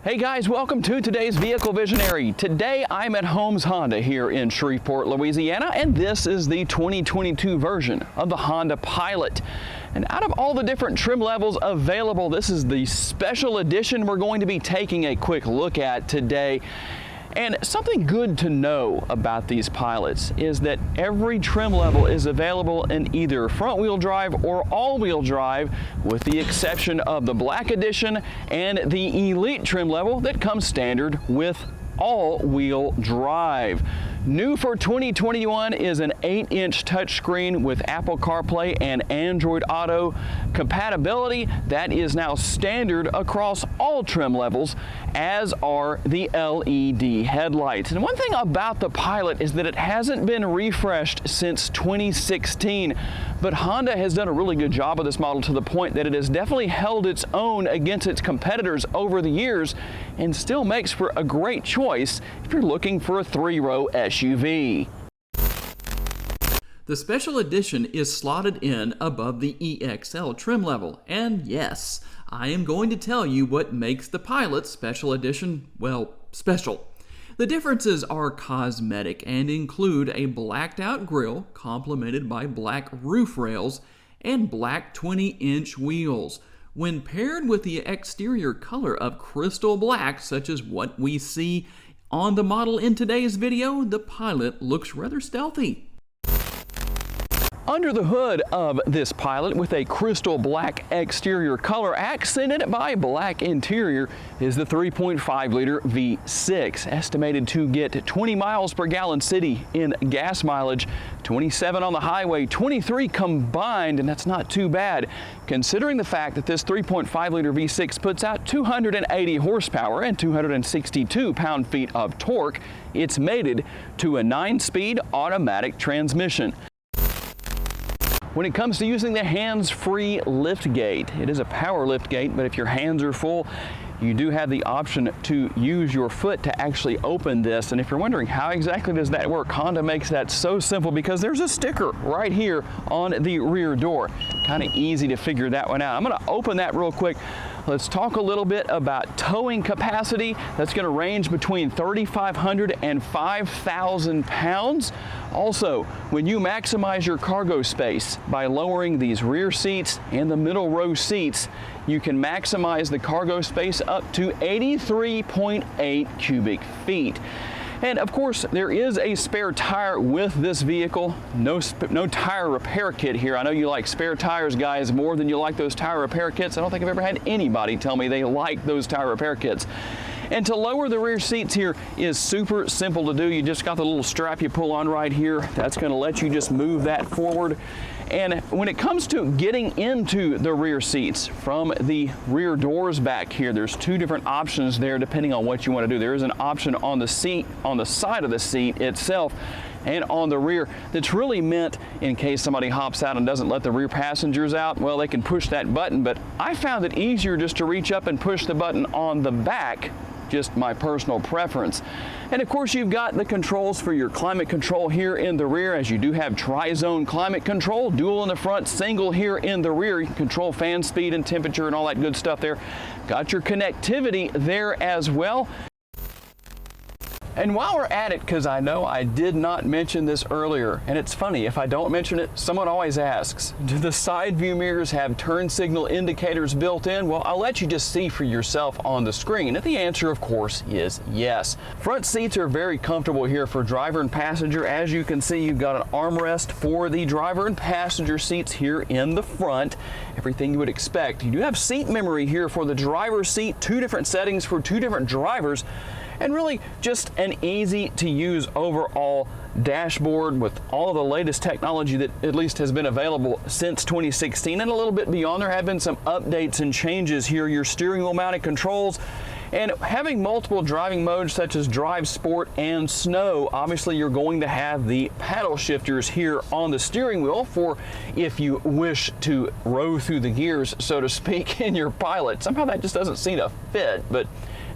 Hey guys, welcome to today's Vehicle Visionary. Today I'm at Holmes Honda here in Shreveport, Louisiana, and this is the 2022 version of the Honda Pilot. And out of all the different trim levels available, this is the special edition we're going to be taking a quick look at today. And something good to know about these Pilots is that every trim level is available in either front-wheel drive or all-wheel drive, with the exception of the Black Edition and the Elite trim level that comes standard with all-wheel drive. New for 2021 is an 8-inch touchscreen with Apple CarPlay and Android Auto compatibility. That is now standard across all trim levels, as are the LED headlights. And one thing about the Pilot is that it hasn't been refreshed since 2016, but Honda has done a really good job of this model to the point that it has definitely held its own against its competitors over the years and still makes for a great choice if you're looking for a 3-row SUV. The Special Edition is slotted in above the EXL trim level, and yes, I am going to tell you what makes the Pilot Special Edition, well, special. The differences are cosmetic and include a blacked out grille complemented by black roof rails and black 20-inch wheels. When paired with the exterior color of crystal black, such as what we see on the model in today's video, the Pilot looks rather stealthy. Under the hood of this Pilot, with a crystal black exterior color accented by black interior, is the 3.5-liter V6, estimated to get 20 miles per gallon city in gas mileage, 27 on the highway, 23 combined, and that's not too bad, considering the fact that this 3.5-liter V6 puts out 280 horsepower and 262 pound-feet of torque. It's mated to a 9-speed automatic transmission. When it comes to using the hands-free liftgate, it is a power liftgate, but if your hands are full, you do have the option to use your foot to actually open this. And if you're wondering how exactly does that work, Honda makes that so simple because there's a sticker right here on the rear door. Kind of easy to figure that one out. I'm going to open that real quick. Let's talk a little bit about towing capacity. That's going to range between 3,500 and 5,000 pounds. Also, when you maximize your cargo space by lowering these rear seats and the middle row seats, you can maximize the cargo space up to 83.8 cubic feet. And of course, there is a spare tire with this vehicle. No tire repair kit here. I know you like spare tires, guys, more than you like those tire repair kits. I don't think I've ever had anybody tell me they like those tire repair kits. And to lower the rear seats here is super simple to do. You just got the little strap you pull on right here. That's going to let you just move that forward. And when it comes to getting into the rear seats from the rear doors back here, there's two different options there depending on what you want to do. There is an option on the seat, on the side of the seat itself, and on the rear that's really meant in case somebody hops out and doesn't let the rear passengers out. Well, they can push that button, but I found it easier just to reach up and push the button on the back. Just my personal preference. And of course, you've got the controls for your climate control here in the rear, as you do have tri-zone climate control, dual in the front, single here in the rear. You can control fan speed and temperature and all that good stuff there. Got your connectivity there as well. And while we're at it, because I know I did not mention this earlier, and it's funny, if I don't mention it, someone always asks, do the side view mirrors have turn signal indicators built in? Well, I'll let you just see for yourself on the screen. And the answer, of course, is yes. Front seats are very comfortable here for driver and passenger. As you can see, you've got an armrest for the driver and passenger seats here in the front. Everything you would expect. You do have seat memory here for the driver's seat, 2 different settings for 2 different drivers. And really just an easy to use overall dashboard with all of the latest technology that at least has been available since 2016 and a little bit beyond. There have been some updates and changes here. Your steering wheel mounted controls and having multiple driving modes such as drive, sport, and snow. Obviously, you're going to have the paddle shifters here on the steering wheel for if you wish to row through the gears, so to speak, in your Pilot. Somehow that just doesn't seem to fit, but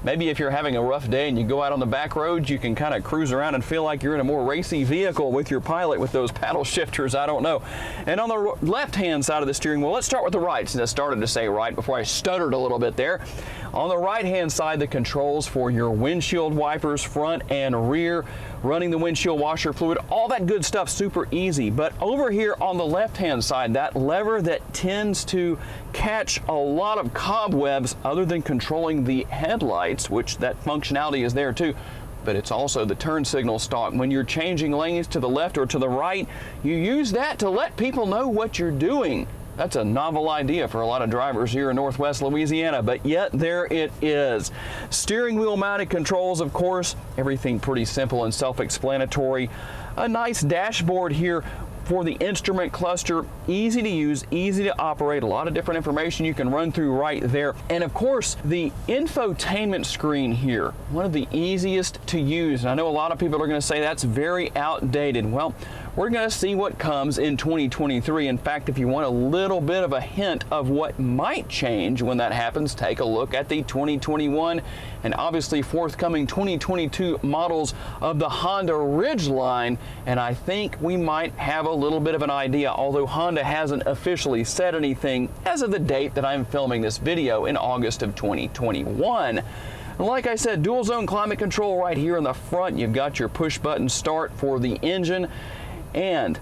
maybe if you're having a rough day and you go out on the back roads, you can kind of cruise around and feel like you're in a more racy vehicle with your Pilot with those paddle shifters. I don't know. And on the left-hand side of the steering wheel, let's start with the right, since I started to say right before I stuttered a little bit there. On the right-hand side, the controls for your windshield wipers, front and rear, running the windshield washer fluid, all that good stuff, super easy. But over here on the left-hand side, that lever that tends to catch a lot of cobwebs other than controlling the headlights, which that functionality is there too, but it's also the turn signal stalk. When you're changing lanes to the left or to the right, you use that to let people know what you're doing. That's a novel idea for a lot of drivers here in Northwest Louisiana, but yet there it is. Steering wheel mounted controls, of course, everything pretty simple and self-explanatory. A nice dashboard here for the instrument cluster, easy to use, easy to operate, a lot of different information you can run through right there. And of course, the infotainment screen here, one of the easiest to use. And I know a lot of people are going to say that's very outdated. Well, we're going to see what comes in 2023. In fact, if you want a little bit of a hint of what might change when that happens, take a look at the 2021 and obviously forthcoming 2022 models of the Honda Ridgeline, and I think we might have a little bit of an idea, although Honda hasn't officially said anything as of the date that I'm filming this video in August of 2021. Like I said, dual zone climate control right here in the front. You've got your push button start for the engine, and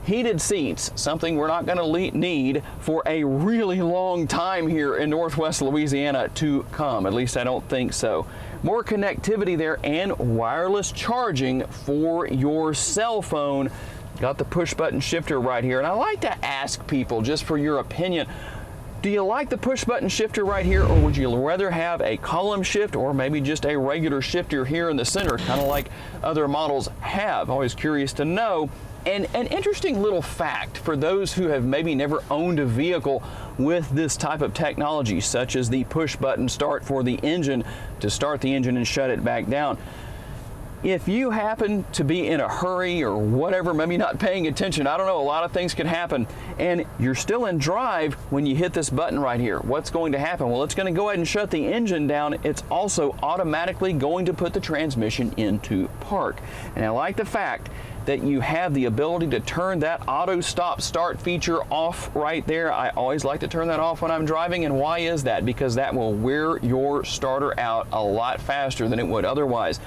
heated seats, something we're not going to need for a really long time here in Northwest Louisiana to come. At least I don't think so. More connectivity there and wireless charging for your cell phone. Got the push button shifter right here. And I like to ask people, just for your opinion, do you like the push button shifter right here, or would you rather have a column shift or maybe just a regular shifter here in the center, kind of like other models have? Always curious to know. And an interesting little fact for those who have maybe never owned a vehicle with this type of technology, such as the push button start for the engine to start the engine and shut it back down. If you happen to be in a hurry or whatever, maybe not paying attention, I don't know, a lot of things can happen, and you're still in drive when you hit this button right here. What's going to happen? Well, it's going to go ahead and shut the engine down. It's also automatically going to put the transmission into park. And I like the fact that you have the ability to turn that auto stop start feature off right there. I always like to turn that off when I'm driving, and why is that? Because that will wear your starter out a lot faster than it would otherwise.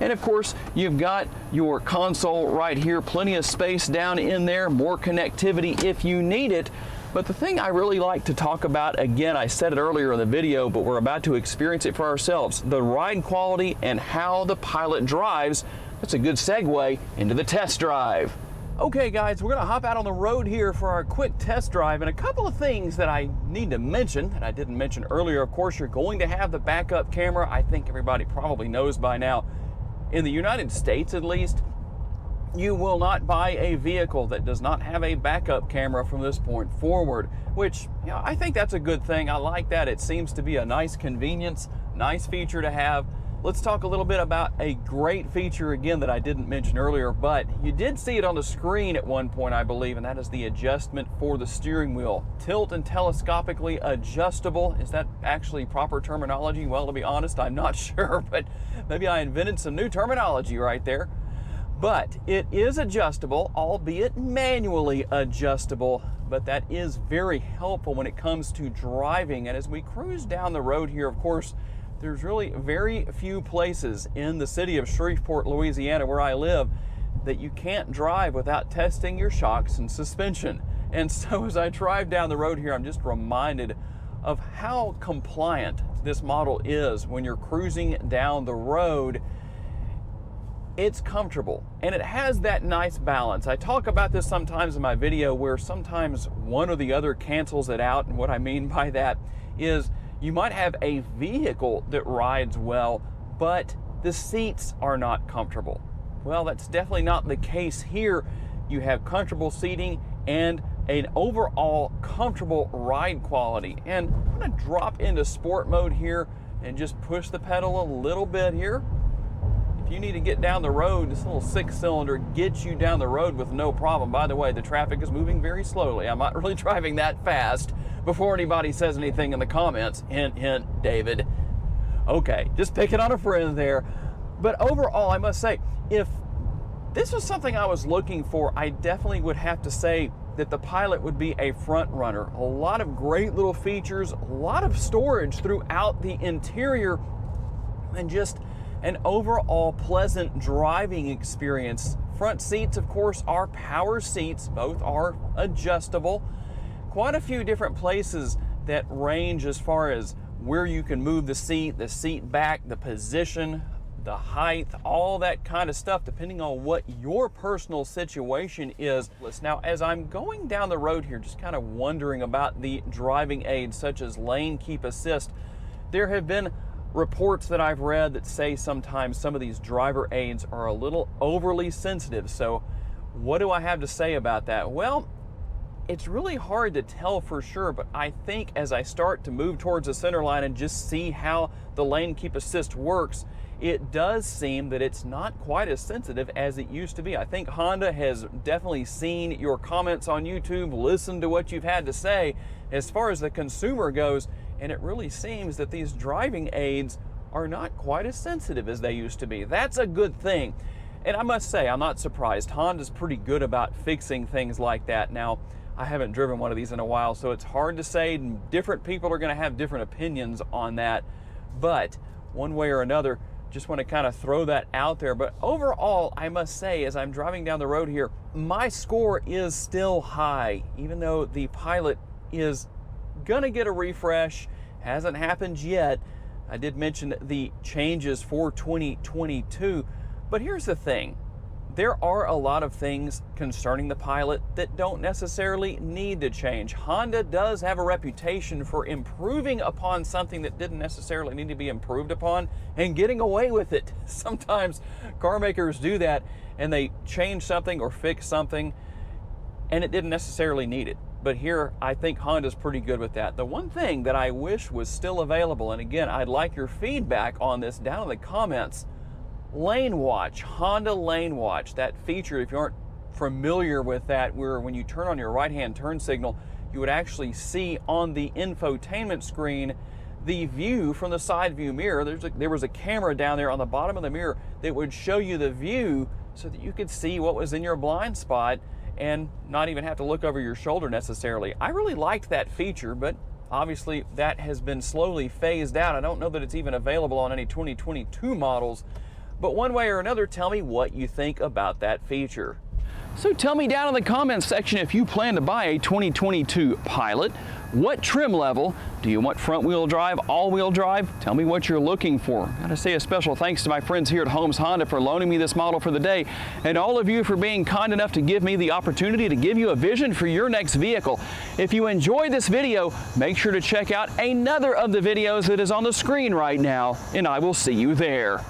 And of course, you've got your console right here, plenty of space down in there, more connectivity if you need it. But the thing I really like to talk about, again, I said it earlier in the video, but we're about to experience it for ourselves, the ride quality and how the Pilot drives. That's a good segue into the test drive. Okay guys, we're gonna hop out on the road here for our quick test drive, and a couple of things that I need to mention that I didn't mention earlier. Of course, you're going to have the backup camera. I think everybody probably knows by now. In the United States, at least, you will not buy a vehicle that does not have a backup camera from this point forward, which, you know, I think that's a good thing. I like that. It seems to be a nice convenience, nice feature to have. Let's talk a little bit about a great feature again that I didn't mention earlier, but you did see it on the screen at one point, I believe, and that is the adjustment for the steering wheel. Tilt and telescopically adjustable. Is that actually proper terminology? Well, to be honest, I'm not sure, but maybe I invented some new terminology right there. But it is adjustable, albeit manually adjustable, but that is very helpful when it comes to driving. And as we cruise down the road here, of course, there's really very few places in the city of Shreveport, Louisiana, where I live, that you can't drive without testing your shocks and suspension. And so as I drive down the road here, I'm just reminded of how compliant this model is when you're cruising down the road. It's comfortable, and it has that nice balance. I talk about this sometimes in my video where sometimes one or the other cancels it out, and what I mean by that is you might have a vehicle that rides well, but the seats are not comfortable. Well, that's definitely not the case here. You have comfortable seating and an overall comfortable ride quality. And I'm gonna drop into sport mode here and just push the pedal a little bit here. If you need to get down the road, this little 6-cylinder gets you down the road with no problem. By the way, the traffic is moving very slowly. I'm not really driving that fast before anybody says anything in the comments. Hint, hint, David. Okay, just picking on a friend there. But overall, I must say, if this was something I was looking for, I definitely would have to say that the Pilot would be a front runner. A lot of great little features, a lot of storage throughout the interior, and just an overall pleasant driving experience. Front seats, of course, are power seats. Both are adjustable. Quite a few different places that range as far as where you can move the seat back, the position, the height, all that kind of stuff, depending on what your personal situation is. Now, as I'm going down the road here, just kind of wondering about the driving aids such as lane keep assist, there have been reports that I've read that say sometimes some of these driver aids are a little overly sensitive. So what do I have to say about that? Well, it's really hard to tell for sure, but I think as I start to move towards the center line and just see how the lane keep assist works, it does seem that it's not quite as sensitive as it used to be. I think Honda has definitely seen your comments on YouTube, listened to what you've had to say as far as the consumer goes, and it really seems that these driving aids are not quite as sensitive as they used to be. That's a good thing. And I must say, I'm not surprised. Honda's pretty good about fixing things like that. Now, I haven't driven one of these in a while, so it's hard to say. Different people are going to have different opinions on that. But one way or another, just want to kind of throw that out there. But overall, I must say, as I'm driving down the road here, my score is still high, even though the Pilot is going to get a refresh. Hasn't happened yet. I did mention the changes for 2022. But here's the thing. There are a lot of things concerning the Pilot that don't necessarily need to change. Honda does have a reputation for improving upon something that didn't necessarily need to be improved upon and getting away with it. Sometimes car makers do that and they change something or fix something and it didn't necessarily need it. But here, I think Honda's pretty good with that. The one thing that I wish was still available, and again, I'd like your feedback on this down in the comments, Lane Watch, Honda Lane Watch, that feature, if you aren't familiar with that, where when you turn on your right-hand turn signal, you would actually see on the infotainment screen the view from the side view mirror. There was a camera down there on the bottom of the mirror that would show you the view so that you could see what was in your blind spot and not even have to look over your shoulder necessarily. I really liked that feature, but obviously that has been slowly phased out. I don't know that it's even available on any 2022 models. But one way or another, tell me what you think about that feature. So tell me down in the comments section if you plan to buy a 2022 Pilot. What trim level? Do you want front wheel drive, all wheel drive? Tell me what you're looking for. Gotta say a special thanks to my friends here at Holmes Honda for loaning me this model for the day, and all of you for being kind enough to give me the opportunity to give you a vision for your next vehicle. If you enjoyed this video, make sure to check out another of the videos that is on the screen right now, and I will see you there.